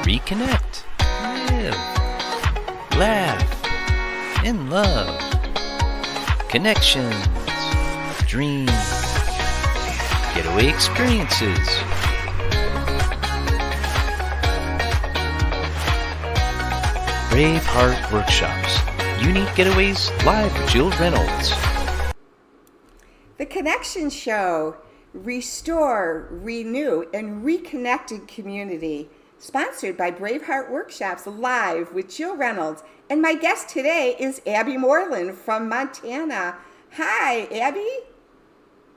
reconnect, live, laugh, and love. Connections, dreams, getaway experiences. Braveheart Workshops. Unique getaways live with Jill Reynolds. The Connection Show. Restore, renew, and reconnected community. Sponsored by Braveheart Workshops live with Jill Reynolds. And my guest today is Abby Moreland from Montana. Hi, Abby.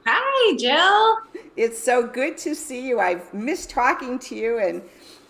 Hi, Jill. It's so good to see you. I've missed talking to you, and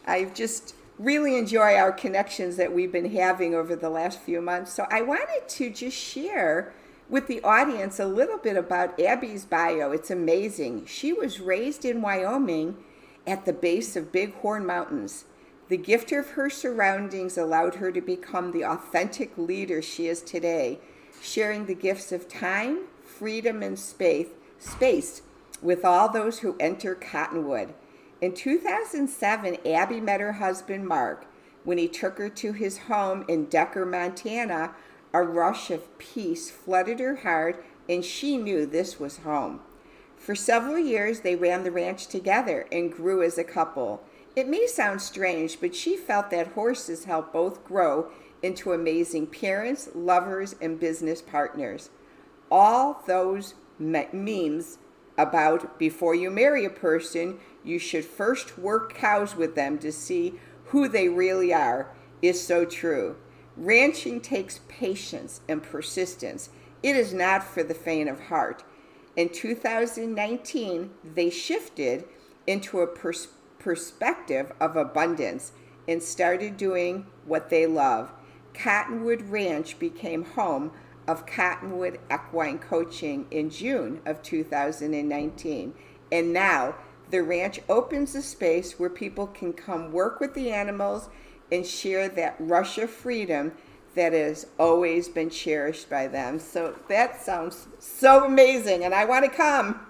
I've just really enjoy our connections that we've been having over the last few months. So I wanted to just share with the audience a little bit about Abby's bio. It's amazing. She was raised in Wyoming at the base of Bighorn Mountains. The gift of her surroundings allowed her to become the authentic leader she is today, sharing the gifts of time, freedom, and space with all those who enter Cottonwood. In 2007, Abby met her husband, Mark. When he took her to his home in Decker, Montana, a rush of peace flooded her heart, and she knew this was home. For several years, they ran the ranch together and grew as a couple. It may sound strange, but she felt that horses help both grow into amazing parents, lovers, and business partners. All those memes about before you marry a person, you should first work cows with them to see who they really are is so true. Ranching takes patience and persistence. It is not for the faint of heart. In 2019, they shifted into a perspective of abundance and started doing what they love. Cottonwood Ranch became home of Cottonwood Equine Coaching in June of 2019. And now the ranch opens a space where people can come work with the animals and share that rush of freedom that has always been cherished by them. So that sounds so amazing, and I want to come.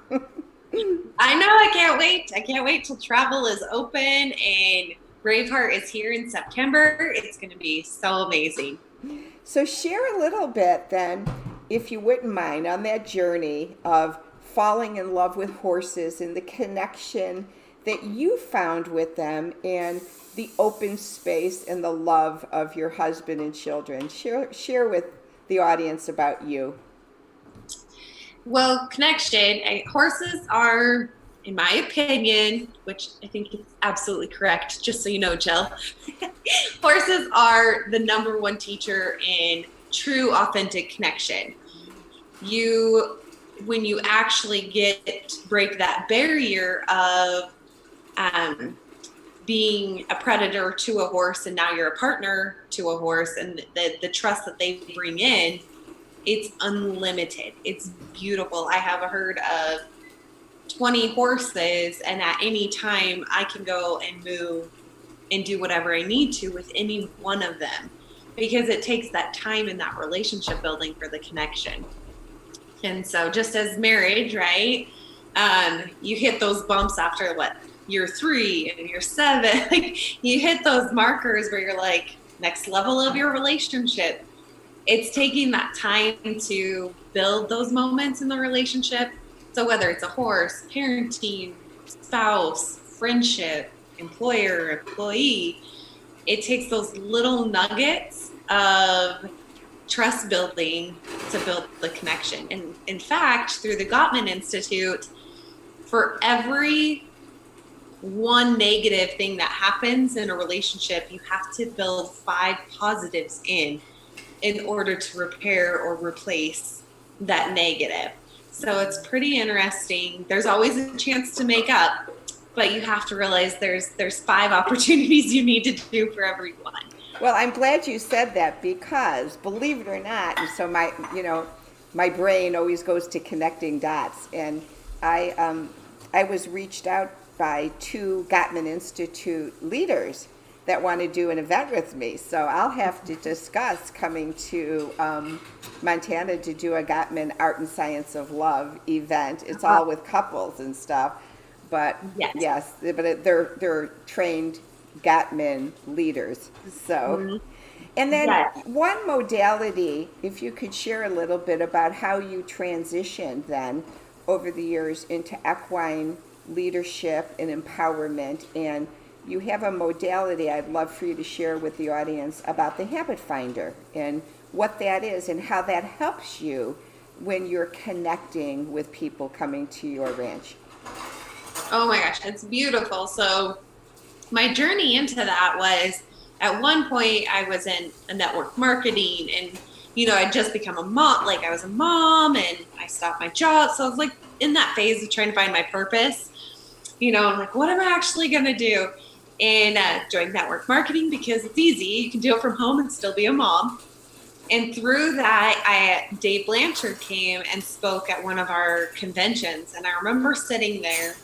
I know, I can't wait. I can't wait till travel is open and Braveheart is here in September. It's going to be so amazing. So share a little bit then, if you wouldn't mind, on that journey of falling in love with horses and the connection that you found with them and the open space and the love of your husband and children. Share with the audience about you. Well, connection. Horses are, in my opinion, which I think is absolutely correct, just so you know, Jill, horses are the number one teacher in true, authentic connection. When you actually break that barrier of being a predator to a horse and now you're a partner to a horse, and the trust that they bring in, it's unlimited. It's beautiful. I have a herd of 20 horses, and at any time I can go and move and do whatever I need to with any one of them, because it takes that time in that relationship building for the connection. And so just as marriage, right? You hit those bumps after year 3 and year 7, you hit those markers where you're like, next level of your relationship. It's taking that time to build those moments in the relationship. So whether it's a horse, parenting, spouse, friendship, employer, employee, it takes those little nuggets of trust building to build the connection. And in fact, through the Gottman Institute, for every one negative thing that happens in a relationship, you have to build 5 positives in order to repair or replace that negative. So it's pretty interesting. There's always a chance to make up, but you have to realize there's 5 opportunities you need to do for everyone. Well, I'm glad you said that, because believe it or not, and so my brain always goes to connecting dots, and I was reached out by 2 Gottman Institute leaders that want to do an event with me. So I'll have to discuss coming to Montana to do a Gottman Art and Science of Love event. It's all with couples and stuff. But yes, but they're trained Gottman leaders. So, Mhm. and then Yes. one modality, if you could share a little bit about how you transitioned then over the years into equine leadership and empowerment. And you have a modality I'd love for you to share with the audience about the habit finder and what that is and how that helps you when you're connecting with people coming to your ranch. Oh my gosh, it's beautiful. So my journey into that was, at one point I was in a network marketing, and I'd just become a mom. Like, I was a mom and I stopped my job. So I was like in that phase of trying to find my purpose. I'm like, what am I actually going to do? And joined network marketing because it's easy. You can do it from home and still be a mom. And through that, Dave Blanchard came and spoke at one of our conventions. And I remember sitting there,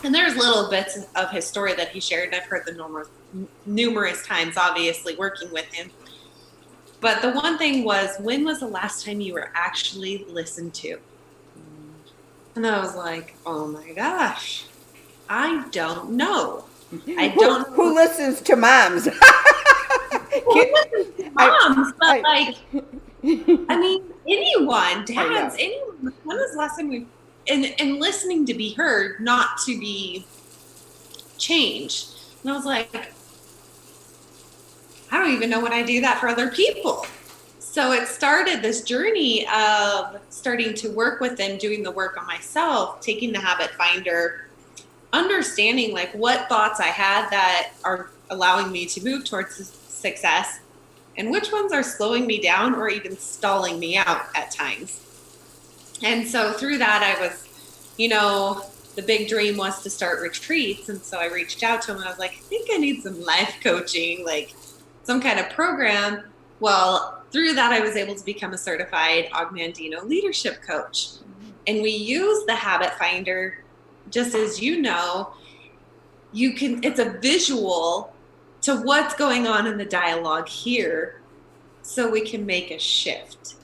and there's little bits of his story that he shared, and I've heard them numerous times, obviously, working with him. But the one thing was, when was the last time you were actually listened to? And I was like, oh my gosh, I don't know. I don't know. Who listens to moms? Moms, but I mean, anyone, dads, anyone. When was the last time and listening to be heard, not to be changed? And I was like, I don't even know when I do that for other people. So it started this journey of starting to work with them, doing the work on myself, taking the habit finder, understanding like what thoughts I had that are allowing me to move towards success, and which ones are slowing me down or even stalling me out at times. And so through that, I was, the big dream was to start retreats. And so I reached out to him and I was like, I think I need some life coaching, like some kind of program. Well, through that, I was able to become a certified Augmentino leadership coach. And we use the habit finder, just as it's a visual to what's going on in the dialogue here, so we can make a shift.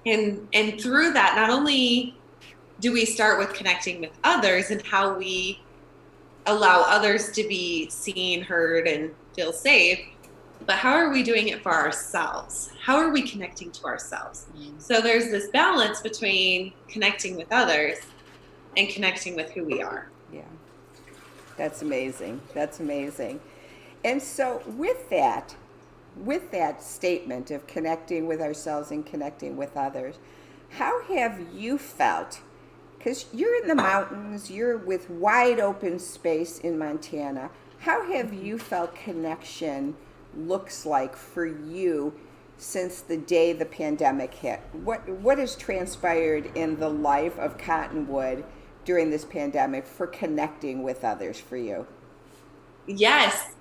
And through that, not only do we start with connecting with others and how we allow others to be seen, heard, and feel safe, but how are we doing it for ourselves? How are we connecting to ourselves? Mm-hmm. So there's this balance between connecting with others and connecting with who we are. Yeah, that's amazing. That's amazing. And so with that statement of connecting with ourselves and connecting with others, how have you felt? Because you're in the mountains, you're with wide open space in Montana. How have you felt connection looks like for you since the day the pandemic hit? What has transpired in the life of Cottonwood during this pandemic for connecting with others for you? Yes,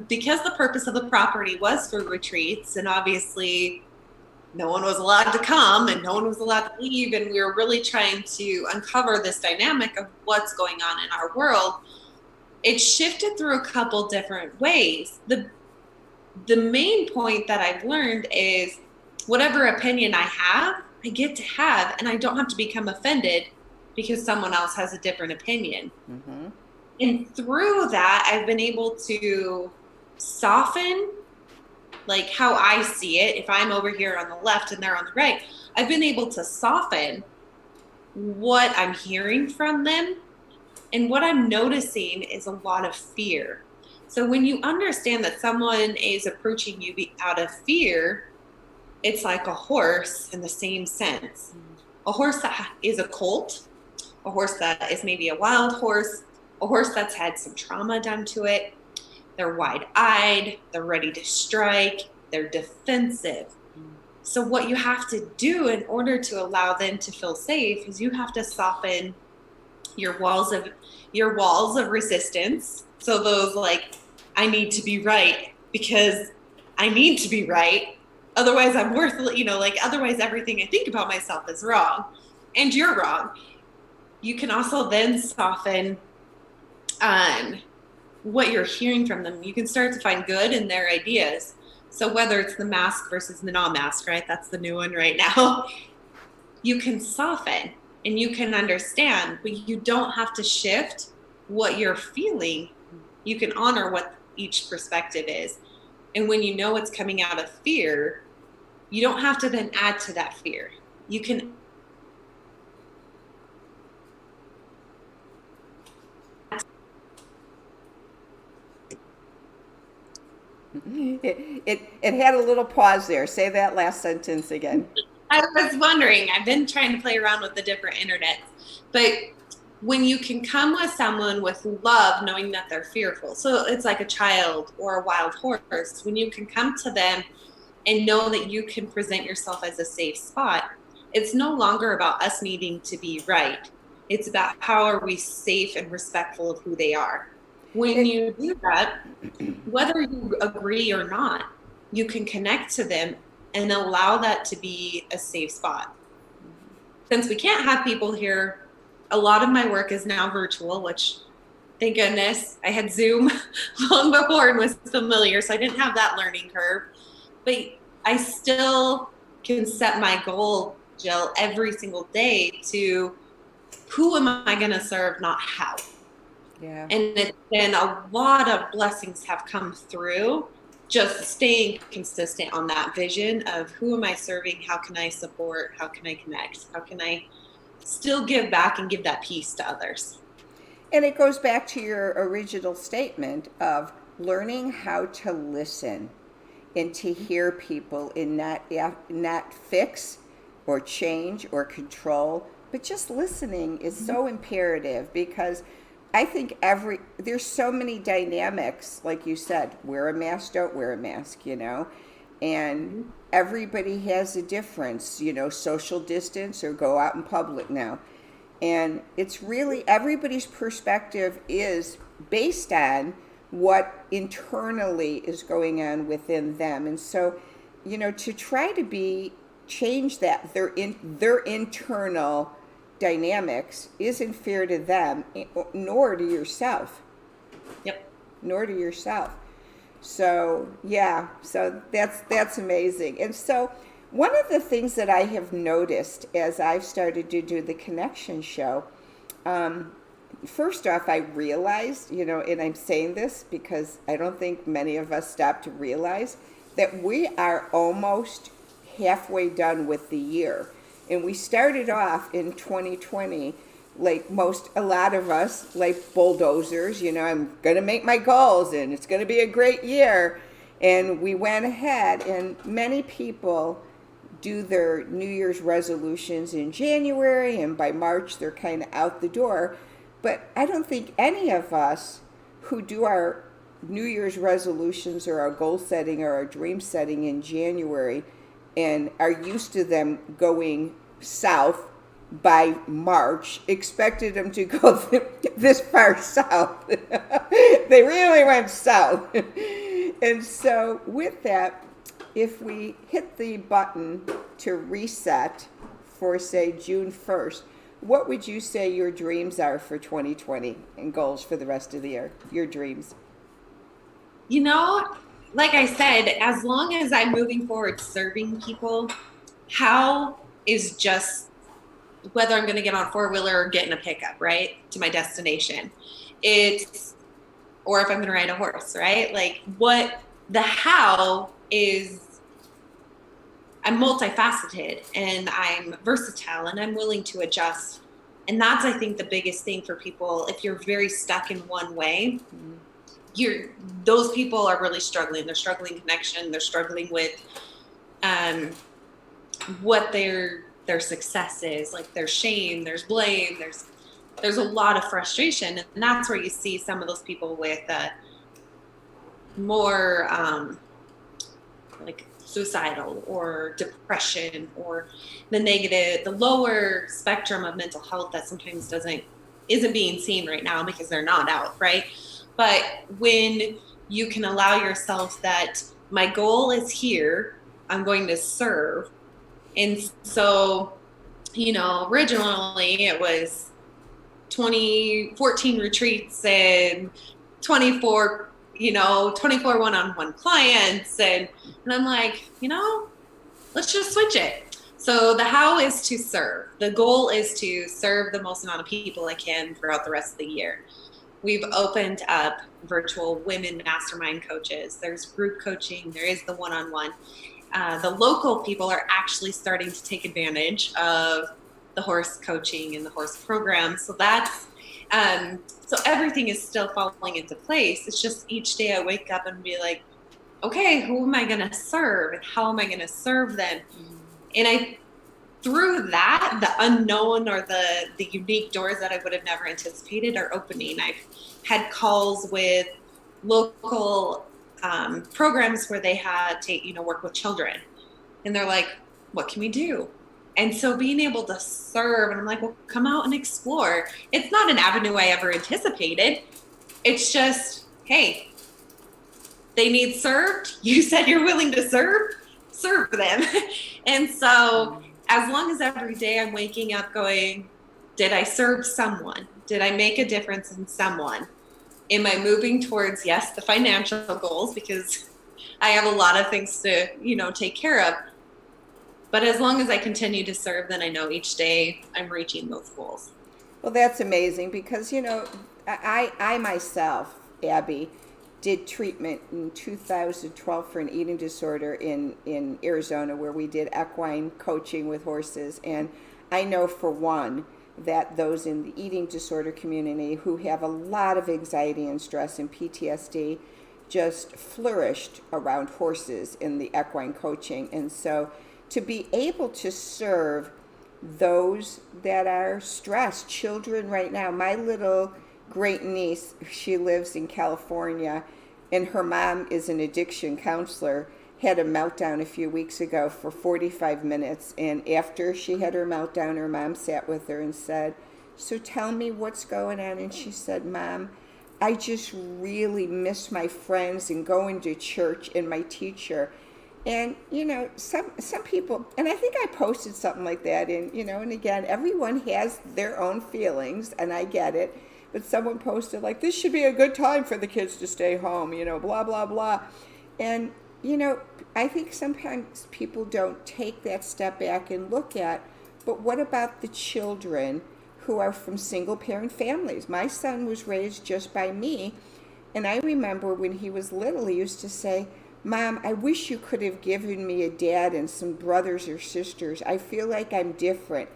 because the purpose of the property was for retreats, and obviously no one was allowed to come and no one was allowed to leave, and we were really trying to uncover this dynamic of what's going on in our world. It shifted through a couple different ways. The main point that I've learned is whatever opinion I have, I get to have, and I don't have to become offended because someone else has a different opinion. Mm-hmm. And through that, I've been able to soften, like how I see it. If I'm over here on the left and they're on the right, I've been able to soften what I'm hearing from them. And what I'm noticing is a lot of fear. So when you understand that someone is approaching you out of fear, it's like a horse in the same sense. A horse that is a colt, a horse that is maybe a wild horse, a horse that's had some trauma done to it. They're wide-eyed, they're ready to strike, they're defensive. So what you have to do in order to allow them to feel safe is you have to soften your walls of resistance. So those like, I need to be right because I need to be right. Otherwise I'm worthless, otherwise everything I think about myself is wrong and you're wrong. You can also then soften what you're hearing from them. You can start to find good in their ideas. So whether it's the mask versus the non-mask, right? That's the new one right now. You can soften and you can understand, but you don't have to shift what you're feeling. You can honor each perspective is. And when you know it's coming out of fear, you don't have to then add to that fear. You can It had a little pause there. Say that last sentence again. I was wondering, I've been trying to play around with the different internets, but when you can come with someone with love, knowing that they're fearful. So it's like a child or a wild horse. When you can come to them and know that you can present yourself as a safe spot, it's no longer about us needing to be right. It's about how are we safe and respectful of who they are. When you do that, whether you agree or not, you can connect to them and allow that to be a safe spot. Since we can't have people here, a lot of my work is now virtual, which thank goodness I had Zoom long before and was familiar, so I didn't have that learning curve. But I still can set my goal, Jill, every single day to who am I going to serve, not how. Yeah. And then a lot of blessings have come through just staying consistent on that vision of who am I serving, how can I support, how can I connect, how can I still give back and give that peace to others. And it goes back to your original statement of learning how to listen and to hear people and not fix or change or control, but just listening is so imperative, because I think there's so many dynamics, like you said, wear a mask, don't wear a mask, and everybody has a difference, social distance or go out in public now. And it's really everybody's perspective is based on what internally is going on within them. And so, to try to change that, their internal dynamics isn't fair to them, nor to yourself. Yep. Nor to yourself. So that's amazing. And so one of the things that I have noticed as I've started to do the connection show, first off, I realized, and I'm saying this because I don't think many of us stop to realize that we are almost halfway done with the year. And we started off in 2020, like a lot of us, like bulldozers, I'm going to make my goals and it's going to be a great year. And we went ahead, and many people do their New Year's resolutions in January, and by March they're kind of out the door. But I don't think any of us who do our New Year's resolutions or our goal setting or our dream setting in January and are used to them going south by March, expected them to go this far south. They really went south. And so with that, if we hit the button to reset for, say, June 1st, what would you say your dreams are for 2020 and goals for the rest of the year? Your dreams. Like I said, as long as I'm moving forward serving people, how is just whether I'm going to get on a four-wheeler or get in a pickup, right, to my destination. Or if I'm going to ride a horse, right? Like the how is, I'm multifaceted and I'm versatile and I'm willing to adjust. And that's, I think, the biggest thing for people. If you're very stuck in one way, those people are really struggling. They're struggling connection. They're struggling with what their success is. Like there's shame, there's blame, there's a lot of frustration, and that's where you see some of those people with more like suicidal or depression or the lower spectrum of mental health that sometimes isn't being seen right now because they're not out, right? But when you can allow yourself that my goal is here, I'm going to serve. And so, originally it was 14 retreats and 24 one-on-one clients. And I'm like, let's just switch it. So the how is to serve. The goal is to serve the most amount of people I can throughout the rest of the year. we've opened up virtual women mastermind coaches. There's group coaching. There is the one-on-one. The local people are actually starting to take advantage of the horse coaching and the horse program. So that's, so everything is still falling into place. It's just each day I wake up and be like, okay, who am I going to serve and how am I going to serve them? And through that, the unknown or the unique doors that I would have never anticipated are opening. I've had calls with local programs where they had to, work with children. And they're like, what can we do? And so being able to serve, and I'm like, well, come out and explore. It's not an avenue I ever anticipated. It's just, hey, they need served. You said you're willing to serve them. And so as long as every day I'm waking up going, did I serve someone? Did I make a difference in someone? Am I moving towards, yes, the financial goals, because I have a lot of things to, take care of. But as long as I continue to serve, then I know each day I'm reaching those goals. Well, that's amazing because, I myself, Abby, did treatment in 2012 for an eating disorder in Arizona, where we did equine coaching with horses. And I know for one that those in the eating disorder community who have a lot of anxiety and stress and PTSD just flourished around horses in the equine coaching. And so to be able to serve those that are stressed, children right now, my little great niece, she lives in California, and her mom is an addiction counselor, had a meltdown a few weeks ago for 45 minutes. And after she had her meltdown, her mom sat with her and said, so tell me what's going on. And she said, Mom, I just really miss my friends and going to church and my teacher. And, some people, and I think I posted something like that, and, and again, everyone has their own feelings, and I get it. But someone posted, like, this should be a good time for the kids to stay home, blah, blah, blah. And, I think sometimes people don't take that step back and look at, but what about the children who are from single-parent families? My son was raised just by me, and I remember when he was little, he used to say, Mom, I wish you could have given me a dad and some brothers or sisters. I feel like I'm different.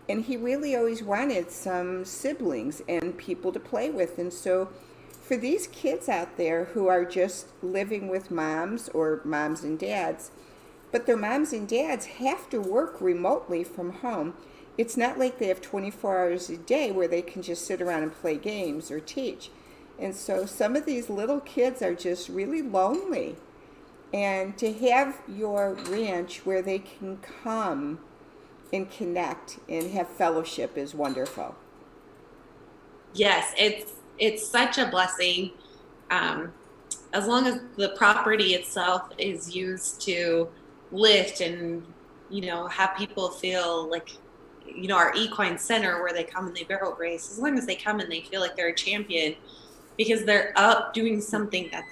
And he really always wanted some siblings and people to play with. And so for these kids out there who are just living with moms or moms and dads, but their moms and dads have to work remotely from home. It's not like they have 24 hours a day where they can just sit around and play games or teach. And so some of these little kids are just really lonely. And to have your ranch where they can come and connect and have fellowship is wonderful. Yes, it's such a blessing. As long as the property itself is used to lift and, have people feel like, our equine center where they come and they barrel race, as long as they come and they feel like they're a champion because they're up doing something that's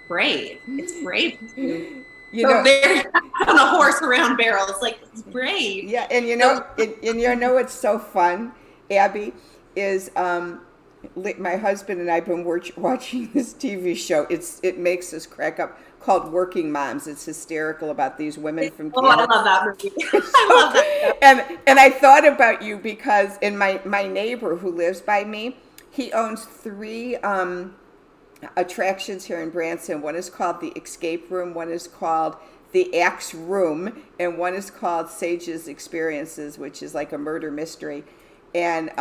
brave. It's brave. They're on a horse around barrels, like it's brave. Yeah, and what's so fun, Abby, is my husband and I've been watching this TV show. It makes us crack up, called Working Moms. It's hysterical about these women from Canada. I love that movie. I love that. And I thought about you because in my neighbor who lives by me, he owns 3 attractions here in Branson. One is called the Escape Room, one is called the Axe Room, and one is called Sage's Experiences, which is like a murder mystery. And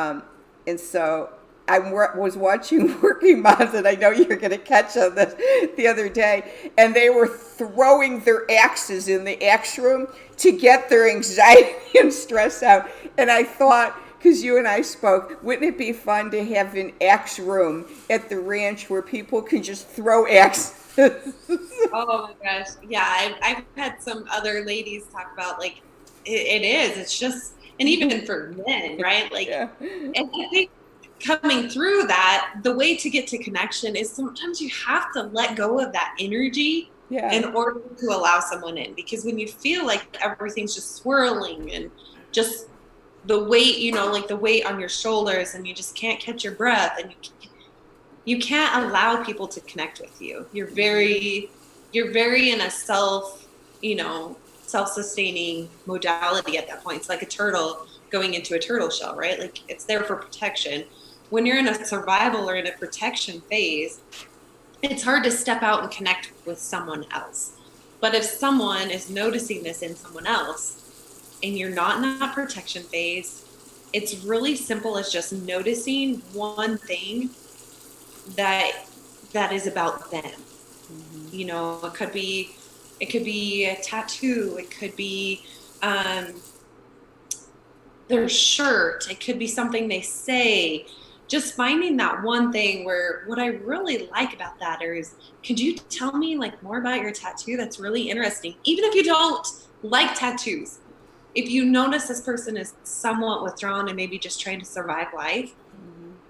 so I was watching Working Moms, and I know you're going to catch on this the other day, and they were throwing their axes in the Axe Room to get their anxiety and stress out. And I thought, because you and I spoke, wouldn't it be fun to have an axe room at the ranch where people can just throw axes? Oh my gosh. Yeah, I've had some other ladies talk about, like, it's just, and even for men, right? Like, yeah. And I think coming through that, the way to get to connection is sometimes you have to let go of that energy in order to allow someone in. Because when you feel like everything's just swirling and just the weight, like the weight on your shoulders, and you just can't catch your breath, and you can't allow people to connect with you. You're very in a self-sustaining modality at that point. It's like a turtle going into a turtle shell, right? Like it's there for protection. When you're in a survival or in a protection phase, it's hard to step out and connect with someone else. But if someone is noticing this in someone else and you're not in that protection phase, it's really simple as just noticing one thing that is about them. It could be a tattoo, it could be their shirt, it could be something they say. Just finding that one thing where what I really like about that is, could you tell me like more about your tattoo? That's really interesting. Even if you don't like tattoos, if you notice this person is somewhat withdrawn and maybe just trying to survive life,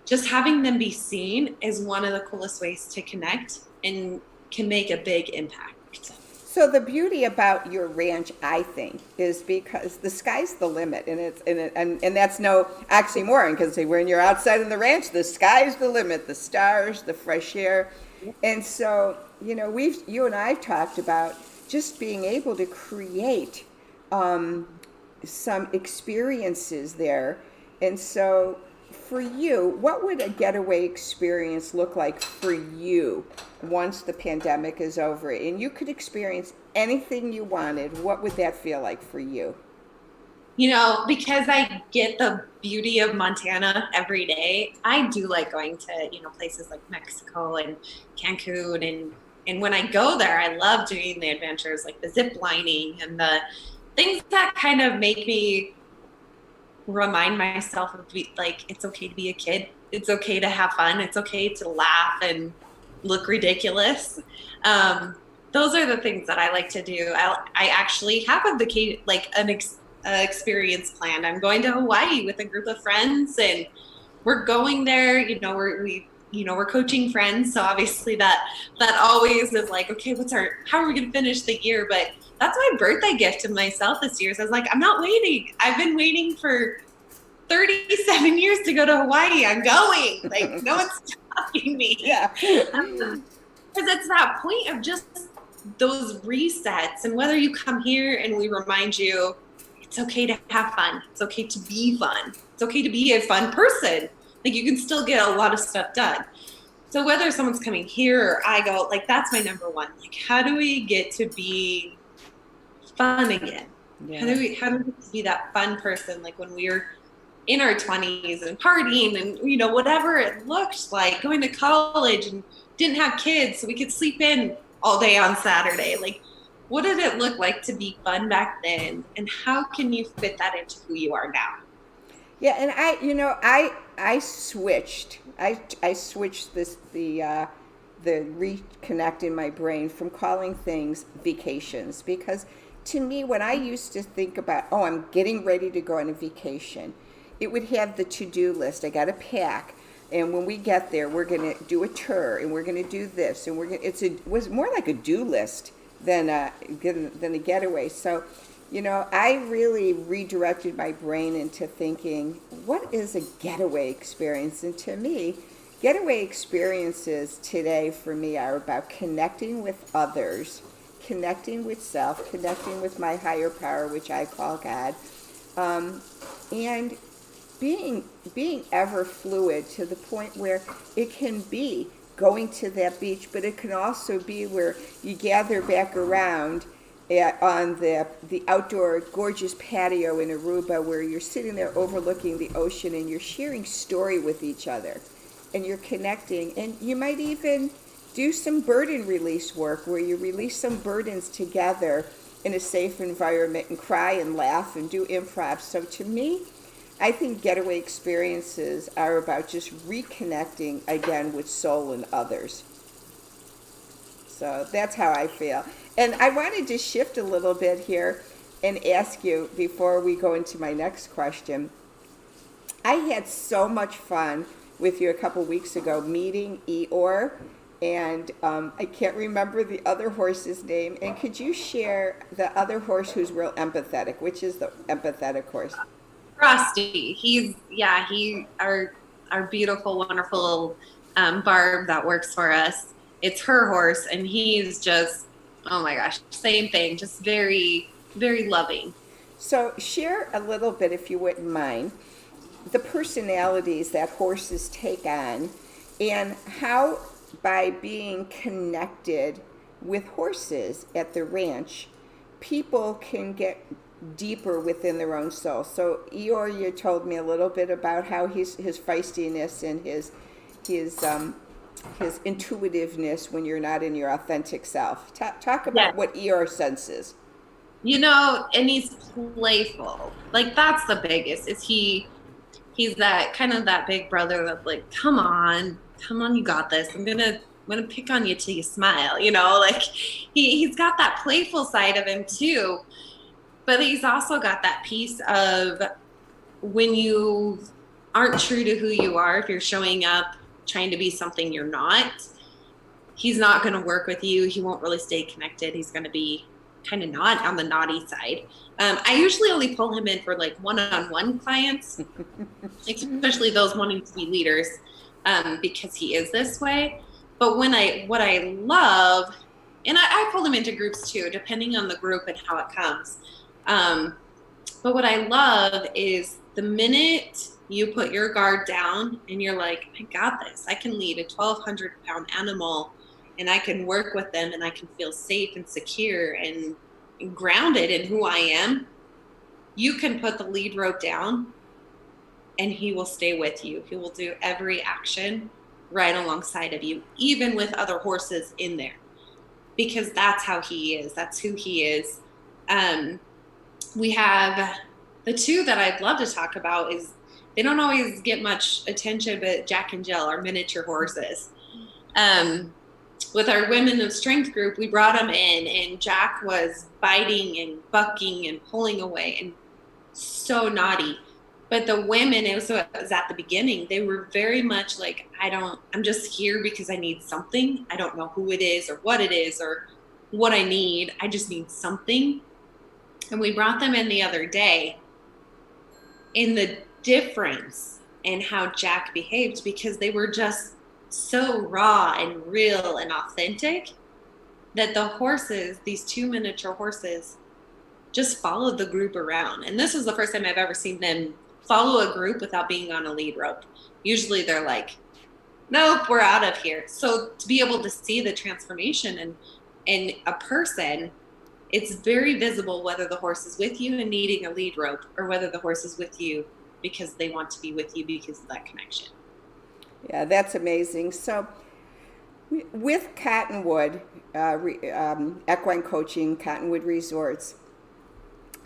just having them be seen is one of the coolest ways to connect and can make a big impact. So the beauty about your ranch, I think, is because the sky's the limit, and that's no oxymoron, because when you're outside in the ranch, the sky's the limit, the stars, the fresh air, and so you and I've talked about just being able to create some experiences there, and so for you, what would a getaway experience look like for you once the pandemic is over and you could experience anything you wanted? What would that feel like for you? Because I get the beauty of Montana every day, I do like going to, places like Mexico and Cancun. And when I go there, I love doing the adventures, like the zip lining and the things that kind of make me remind myself of it's okay to be a kid. It's okay to have fun. It's okay to laugh and look ridiculous. Those are the things that I like to do. I actually have an experience planned. I'm going to Hawaii with a group of friends, and we're going there. We're coaching friends, so obviously that always is like, okay, how are we going to finish the year? But that's my birthday gift to myself this year. So I was like, I'm not waiting. I've been waiting for 37 years to go to Hawaii. I'm going. Like, no one's stopping me. Yeah. Because it's that point of just those resets. And whether you come here and we remind you, it's okay to have fun. It's okay to be fun. It's okay to be a fun person. Like, you can still get a lot of stuff done. So whether someone's coming here or I go, like, that's my number one. Like, how do we get to be fun again? Yeah. How do we get to be that fun person? Like when we were in our 20s and partying and, whatever it looked like, going to college and didn't have kids so we could sleep in all day on Saturday. Like, what did it look like to be fun back then? And how can you fit that into who you are now? Yeah, and I switched. I switched the reconnect in my brain from calling things vacations, because to me, when I used to think about, I'm getting ready to go on a vacation, it would have the to-do list. I got to pack, and when we get there, we're going to do a tour, and we're going to do this, and it was more like a do list than a getaway. So, I really redirected my brain into thinking, what is a getaway experience? And to me, getaway experiences today for me are about connecting with others, connecting with self, connecting with my higher power, which I call God, and being ever fluid to the point where it can be going to that beach, but it can also be where you gather back around on the outdoor gorgeous patio in Aruba, where you're sitting there overlooking the ocean and you're sharing story with each other and you're connecting, and you might even do some burden release work where you release some burdens together in a safe environment and cry and laugh and do improv. So to me, I think getaway experiences are about just reconnecting again with soul and others. So that's how I feel. And I wanted to shift a little bit here and ask you, before we go into my next question, I had so much fun with you a couple weeks ago meeting Eeyore, and I can't remember the other horse's name. And could you share the other horse who's real empathetic? Which is the empathetic horse? Frosty. He's our beautiful, wonderful Barb that works for us. It's her horse, and he's just, oh my gosh, same thing, just very, very loving. So share a little bit, if you wouldn't mind, the personalities that horses take on and how by being connected with horses at the ranch, people can get deeper within their own soul. So Eeyore, you told me a little bit about how his feistiness and his intuitiveness when you're not in your authentic self. Talk about Yeah. what Eeyore senses. And he's playful. Like that's the biggest. He's that kind of that big brother that's like, come on, you got this. I'm gonna pick on you till you smile. Like he's got that playful side of him too. But he's also got that piece of when you aren't true to who you are, if you're showing up trying to be something you're not, he's not going to work with you. He won't really stay connected. He's going to be kind of not on the naughty side. I usually only pull him in for like one-on-one clients, especially those wanting to be leaders, because he is this way. But what I love, and I pull him into groups too, depending on the group and how it comes. But what I love is the minute you put your guard down and you're like, I got this. I can lead a 1,200-pound animal and I can work with them and I can feel safe and secure and grounded in who I am. You can put the lead rope down and he will stay with you. He will do every action right alongside of you, even with other horses in there, because that's how he is. That's who he is. We have the two that I'd love to talk about is they don't always get much attention, but Jack and Jill are miniature horses. With our Women of Strength group, we brought them in and Jack was biting and bucking and pulling away and so naughty. But the women, it was at the beginning, they were very much like, I'm just here because I need something. I don't know who it is or what I need. I just need something. And we brought them in the other day in the difference in how Jack behaved, because they were just so raw and real and authentic that the horses, these two miniature horses, just followed the group around. And this was the first time I've ever seen them follow a group without being on a lead rope. Usually they're like, nope, we're out of here. So to be able to see the transformation in a person, it's very visible whether the horse is with you and needing a lead rope or whether the horse is with you because they want to be with you because of that connection. Yeah, that's amazing. So with Cottonwood Equine Coaching, Cottonwood Resorts,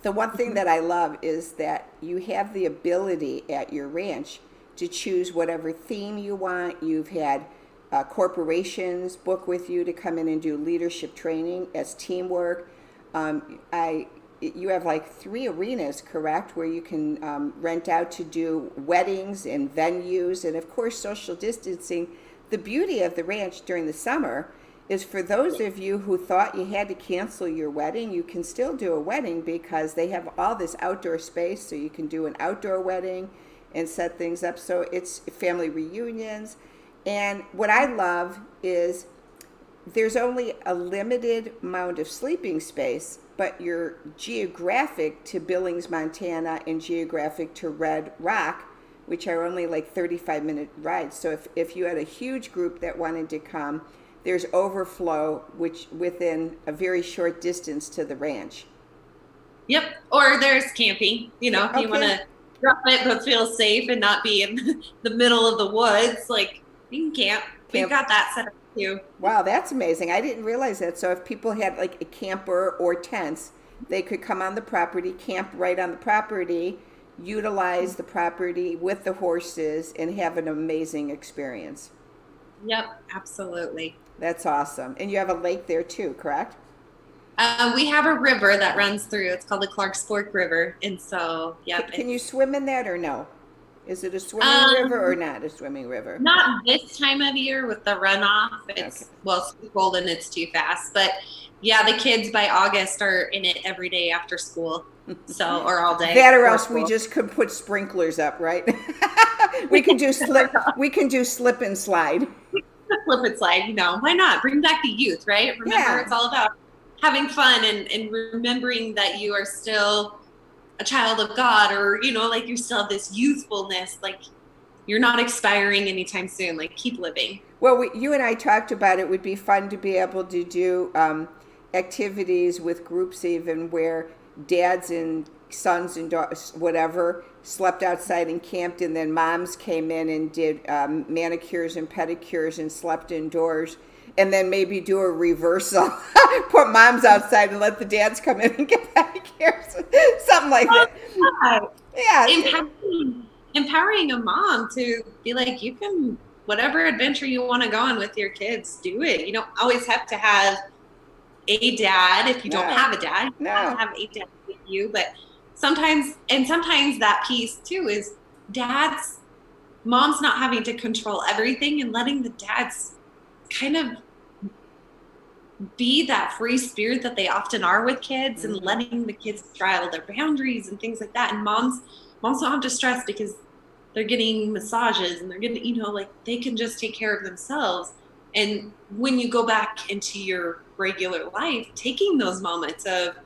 the one thing that I love is that you have the ability at your ranch to choose whatever theme you want. You've had corporations book with you to come in and do leadership training as teamwork. You have like 3 arenas, correct, where you can rent out to do weddings and venues, and of course social distancing. The beauty of the ranch during the summer is for those of you who thought you had to cancel your wedding, you can still do a wedding because they have all this outdoor space, so you can do an outdoor wedding and set things up. So it's family reunions. And what I love is there's only a limited amount of sleeping space, but you're geographic to Billings, Montana, and geographic to Red Rock, which are only like 35-minute rides. So if you had a huge group that wanted to come, there's overflow, which within a very short distance to the ranch. Yep. Or there's camping, if you want to drop it but feel safe and not be in the middle of the woods, like you can camp. We've got that set up too. Wow, that's amazing. I didn't realize that. So if people had like a camper or tents, they could come on the property, camp right on the property, utilize the property with the horses, and have an amazing experience. Yep, absolutely. That's awesome. And you have a lake there too, correct? We have a river that runs through. It's called the Clark's Fork River. And so, yep. Can you swim in that or no? Is it a swimming river or not a swimming river? Not this time of year with the runoff. It's too cold and it's too fast. But Yeah, the kids by August are in it every day after school. So, or all day. That or before else we school. just could put sprinklers up, right? We can do slip and slide. Flip and slide, why not? Bring back the youth, right? Remember, Yeah. it's all about having fun and remembering that you are still a child of God, or, like you still have this youthfulness, like you're not expiring anytime soon, like keep living. Well, you and I talked about it would be fun to be able to do activities with groups even where dads and sons and daughters, whatever, slept outside and camped, and then moms came in and did manicures and pedicures and slept indoors. And then maybe do a reversal, put moms outside and let the dads come in and get pedicures, something like that. Yeah. Empowering a mom to be like, you can, whatever adventure you want to go on with your kids, do it. You don't always have to have a dad if you don't have a dad. You have to have a dad with you. But sometimes that piece too is moms not having to control everything and letting the dads kind of be that free spirit that they often are with kids, and letting the kids straddle their boundaries and things like that. And moms don't have to stress because they're getting massages and they're getting, like they can just take care of themselves. And when you go back into your regular life, taking those moments of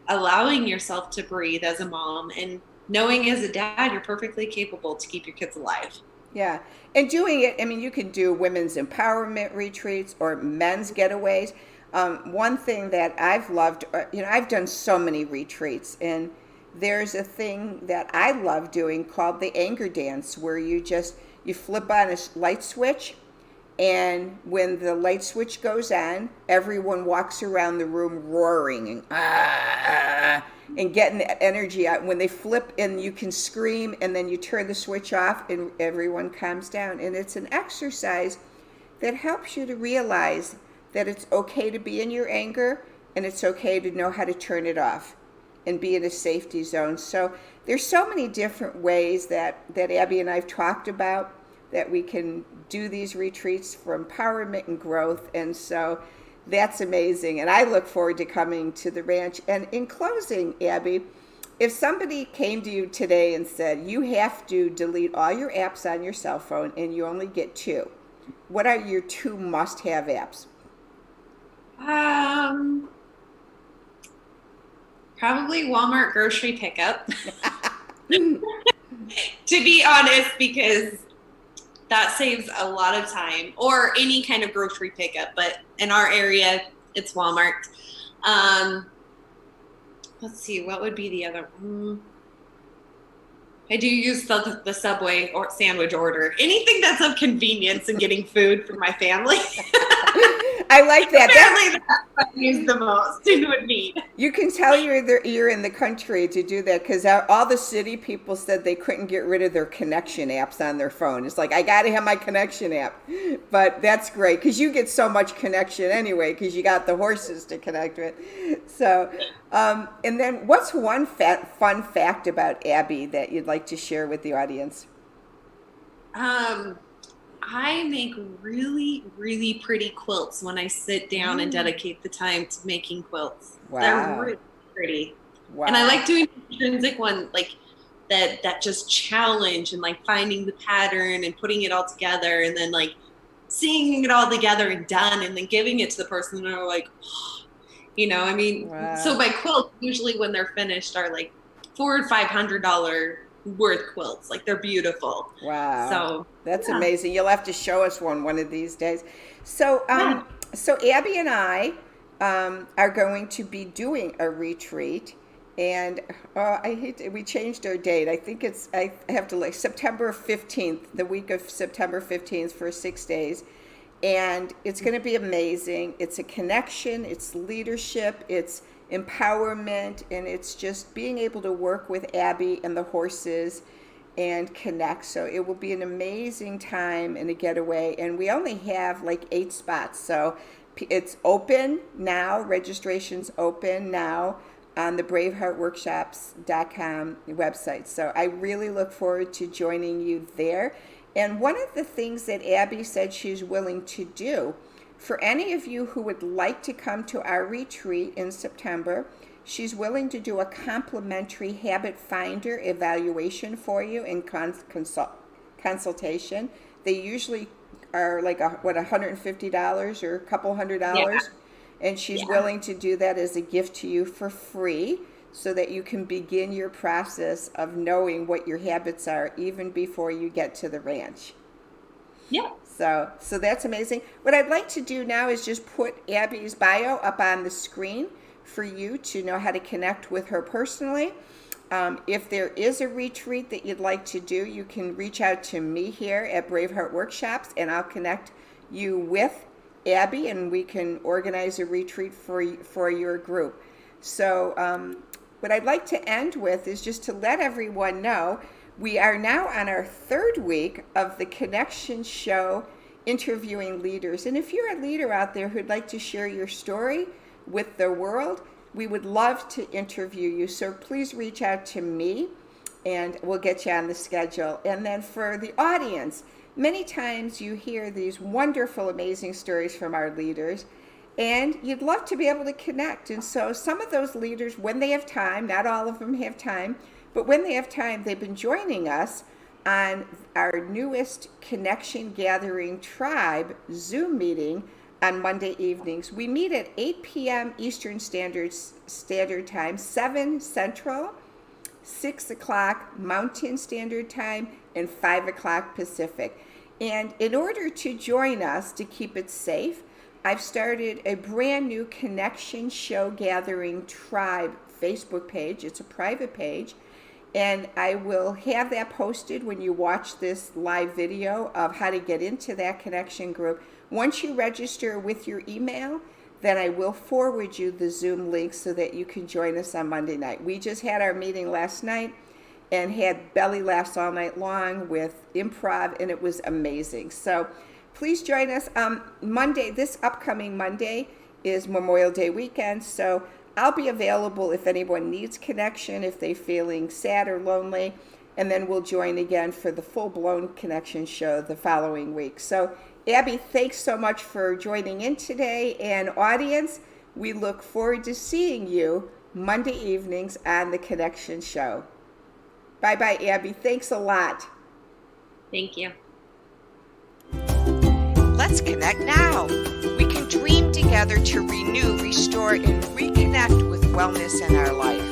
allowing yourself to breathe as a mom and knowing as a dad, you're perfectly capable to keep your kids alive. Yeah. And doing it, you can do women's empowerment retreats or men's getaways. One thing that I've loved, I've done so many retreats, and there's a thing that I love doing called the anger dance, where you flip on a light switch, and when the light switch goes on, everyone walks around the room roaring and getting the energy out. When they flip, and you can scream, and then you turn the switch off and everyone calms down. And it's an exercise that helps you to realize that it's okay to be in your anger, and it's okay to know how to turn it off and be in a safety zone. So there's so many different ways that Abby and I've talked about that we can do these retreats for empowerment and growth. And so that's amazing. And I look forward to coming to the ranch. And in closing, Abby, if somebody came to you today and said, you have to delete all your apps on your cell phone and you only get 2, what are your 2 must-have apps? Probably Walmart grocery pickup. To be honest, because that saves a lot of time, or any kind of grocery pickup, but in our area, it's Walmart. Let's see, what would be the other one? I do use the Subway or sandwich order. Anything that's of convenience and getting food for my family. I like that. Apparently that's what I use the most and would need. You can tell you're in the country to do that, because all the city people said they couldn't get rid of their connection apps on their phone. It's like, I got to have my connection app. But that's great, because you get so much connection anyway, because you got the horses to connect with. So, and then what's one fun fact about Abby that you'd like to share with the audience? I make really, really pretty quilts when I sit down and dedicate the time to making quilts. Wow. They're really pretty. Wow. And I like doing intrinsic one, like that just challenge and like finding the pattern and putting it all together, and then like seeing it all together and done, and then giving it to the person, and they're like, Wow. So my quilts usually when they're finished are like $400 or $500 worth quilts. Like they're beautiful. Wow. So that's amazing. You'll have to show us one of these days. So, so Abby and I are going to be doing a retreat, and we changed our date. I think I have to September 15th, the week of September 15th, for 6 days. And it's going to be amazing. It's a connection, it's leadership, it's empowerment, and it's just being able to work with Abby and the horses and connect. So it will be an amazing time and a getaway. And we only have like 8 spots. So it's open now. Registration's open now on the braveheartworkshops.com website. So I really look forward to joining you there. And one of the things that Abby said she's willing to do For any of you who would like to come to our retreat in September, she's willing to do a complimentary habit finder evaluation for you in consultation. They usually are like $150 or a couple $100. Yeah. And she's willing to do that as a gift to you for free so that you can begin your process of knowing what your habits are even before you get to the ranch. Yeah. So that's amazing. What I'd like to do now is just put Abby's bio up on the screen for you to know how to connect with her personally. If there is a retreat that you'd like to do, you can reach out to me here at Braveheart Workshops, and I'll connect you with Abby, and we can organize a retreat for your group. So what I'd like to end with is just to let everyone know we are now on our third week of the Connection Show interviewing leaders. And if you're a leader out there who'd like to share your story with the world, we would love to interview you. So please reach out to me and we'll get you on the schedule. And then for the audience, many times you hear these wonderful, amazing stories from our leaders, and you'd love to be able to connect. And so some of those leaders, when they have time, not all of them have time, but when they have time, they've been joining us on our newest Connection Gathering Tribe Zoom meeting on Monday evenings. We meet at 8 p.m. Eastern Standard Time, 7 Central, 6 o'clock Mountain Standard Time, and 5 o'clock Pacific. And in order to join us, to keep it safe, I've started a brand new Connection Show Gathering Tribe Facebook page. It's a private page, and I will have that posted when you watch this live video of how to get into that connection group. Once you register with your email, then I will forward you the Zoom link so that you can join us on Monday night. We just had our meeting last night and had belly laughs all night long with improv, and it was amazing. So please join us. Monday, this upcoming Monday, is Memorial Day weekend, so I'll be available if anyone needs connection, if they're feeling sad or lonely, and then we'll join again for the full-blown connection show the following week. So Abby, thanks so much for joining in today, and audience, we look forward to seeing you Monday evenings on the Connection Show. Bye-bye, Abby. Thanks a lot. Thank you. Let's connect now. We can dream together to renew, restore, and reconnect with wellness in our life.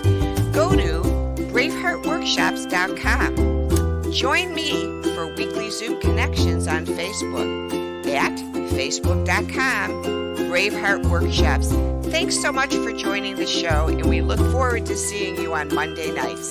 Go to braveheartworkshops.com. Join me for weekly Zoom connections on Facebook at facebook.com/Braveheart Workshops. Thanks so much for joining the show, and we look forward to seeing you on Monday nights.